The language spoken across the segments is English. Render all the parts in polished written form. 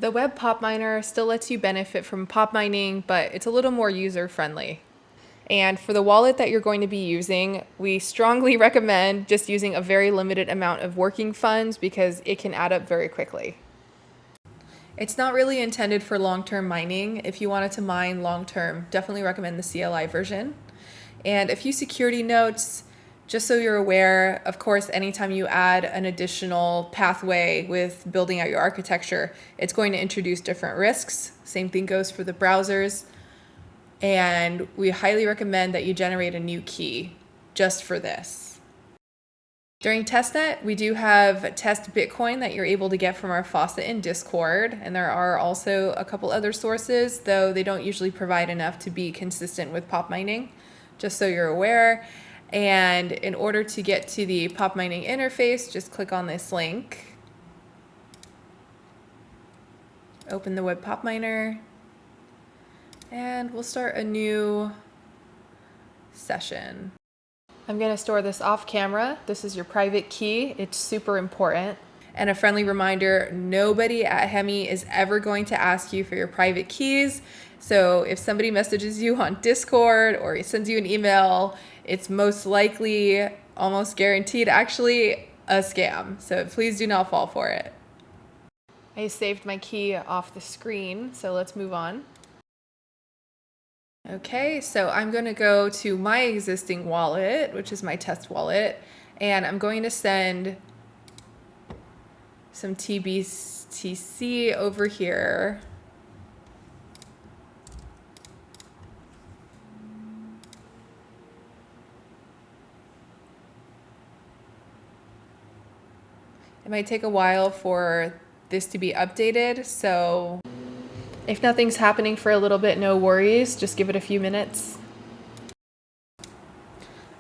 The web PoP miner still lets you benefit from PoP mining, but it's a little more user-friendly. And for the wallet that you're going to be using, we strongly recommend just using a very limited amount of working funds because it can add up very quickly. It's not really intended for long-term mining. If you wanted to mine long-term, definitely recommend the CLI version. And a few security notes, just so you're aware, of course, anytime you add an additional pathway with building out your architecture, it's going to introduce different risks. Same thing goes for the browsers. And we highly recommend that you generate a new key just for this. During testnet, we do have test Bitcoin that you're able to get from our faucet in Discord. And there are also a couple other sources, though they don't usually provide enough to be consistent with PoP mining, just so you're aware. And in order to get to the PoP mining interface, just click on this link. Open the web PoP miner. And we'll start a new session. I'm going to store this off camera. This is your private key. It's super important. And a friendly reminder, nobody at Hemi is ever going to ask you for your private keys. So if somebody messages you on Discord or sends you an email, it's most likely, almost guaranteed, actually a scam. So please do not fall for it. I saved my key off the screen, so let's move on. Okay, so I'm going to go to my existing wallet, which is my test wallet, and I'm going to send some TBTC over here. It might take a while for this to be updated, so if nothing's happening for a little bit, no worries. Just give it a few minutes.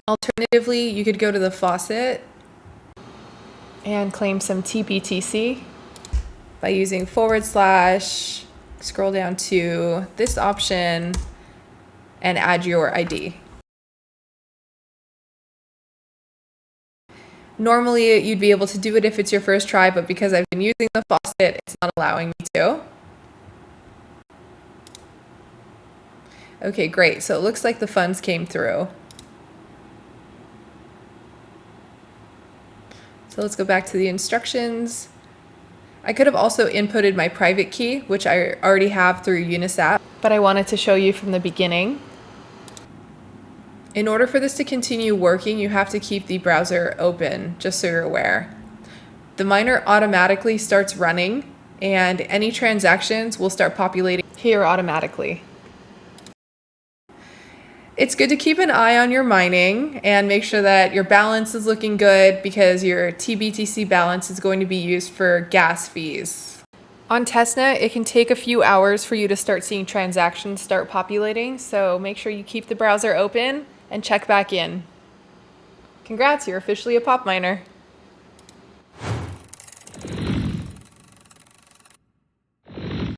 Alternatively, you could go to the faucet and claim some TBTC by using / scroll down to this option and add your ID. Normally, you'd be able to do it if it's your first try, but because I've been using the faucet, it's not allowing me to. Okay, great. So it looks like the funds came through. So let's go back to the instructions. I could have also inputted my private key, which I already have through Unisat, but I wanted to show you from the beginning. In order for this to continue working, you have to keep the browser open, just so you're aware. The miner automatically starts running, and any transactions will start populating here automatically. It's good to keep an eye on your mining and make sure that your balance is looking good because your TBTC balance is going to be used for gas fees. On testnet, it can take a few hours for you to start seeing transactions start populating, so make sure you keep the browser open and check back in. Congrats, you're officially a PoP miner.